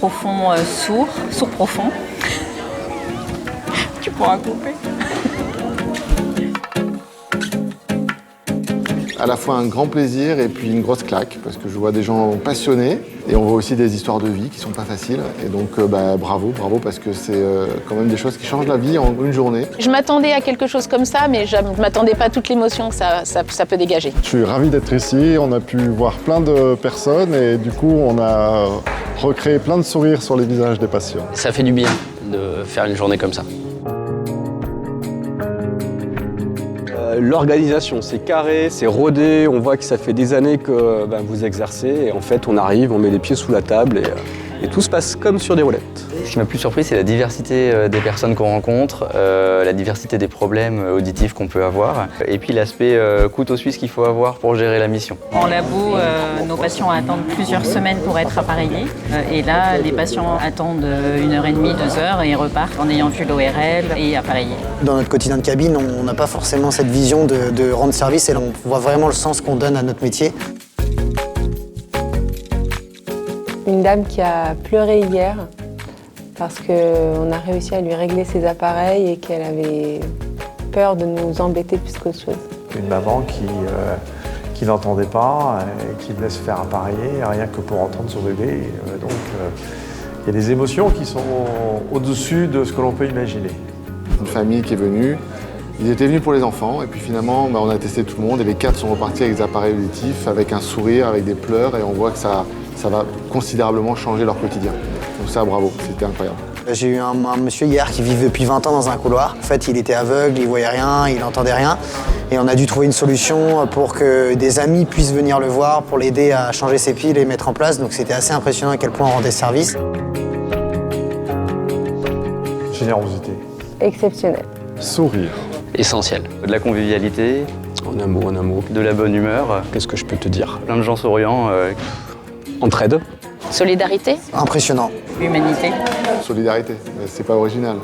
profond sourd profond. Tu pourras couper. À la fois un grand plaisir et puis une grosse claque, parce que je vois des gens passionnés et on voit aussi des histoires de vie qui sont pas faciles. Et donc bravo, parce que c'est quand même des choses qui changent la vie en une journée. Je m'attendais à quelque chose comme ça, mais je ne m'attendais pas à toute l'émotion que ça peut dégager. Je suis ravi d'être ici, on a pu voir plein de personnes et du coup on a recréé plein de sourires sur les visages des patients. Ça fait du bien de faire une journée comme ça. L'organisation, c'est carré, c'est rodé, on voit que ça fait des années que vous exercez et en fait on arrive, on met les pieds sous la table et tout se passe comme sur des roulettes. Ce qui m'a plus surpris, c'est la diversité des personnes qu'on rencontre, la diversité des problèmes auditifs qu'on peut avoir, et puis l'aspect couteau suisse qu'il faut avoir pour gérer la mission. En labo, nos patients attendent plusieurs semaines pour être appareillés. Et là, les patients attendent 1h30, 2 heures et repartent en ayant vu l'ORL et appareillés. Dans notre quotidien de cabine, on n'a pas forcément cette vision de rendre service et là, on voit vraiment le sens qu'on donne à notre métier. Une dame qui a pleuré hier parce qu'on a réussi à lui régler ses appareils et qu'elle avait peur de nous embêter plus qu'autre chose. Une maman qui n'entendait pas et qui me laisse faire appareiller rien que pour entendre son bébé. Donc il y a des émotions qui sont au-dessus de ce que l'on peut imaginer. Une famille qui est venue, ils étaient venus pour les enfants et puis finalement on a testé tout le monde et les 4 sont repartis avec des appareils auditifs, avec un sourire, avec des pleurs et on voit que ça va considérablement changer leur quotidien. Donc ça, bravo, c'était incroyable. J'ai eu un monsieur hier qui vivait depuis 20 ans dans un couloir. En fait, il était aveugle, il voyait rien, il n'entendait rien. Et on a dû trouver une solution pour que des amis puissent venir le voir, pour l'aider à changer ses piles et mettre en place. Donc c'était assez impressionnant à quel point on rendait service. Générosité. Exceptionnel. Sourire. Essentiel. De la convivialité. En un mot. De la bonne humeur. Qu'est-ce que je peux te dire? Plein de gens souriants. Entraide. Solidarité. Impressionnant. Humanité. Solidarité, mais c'est pas original.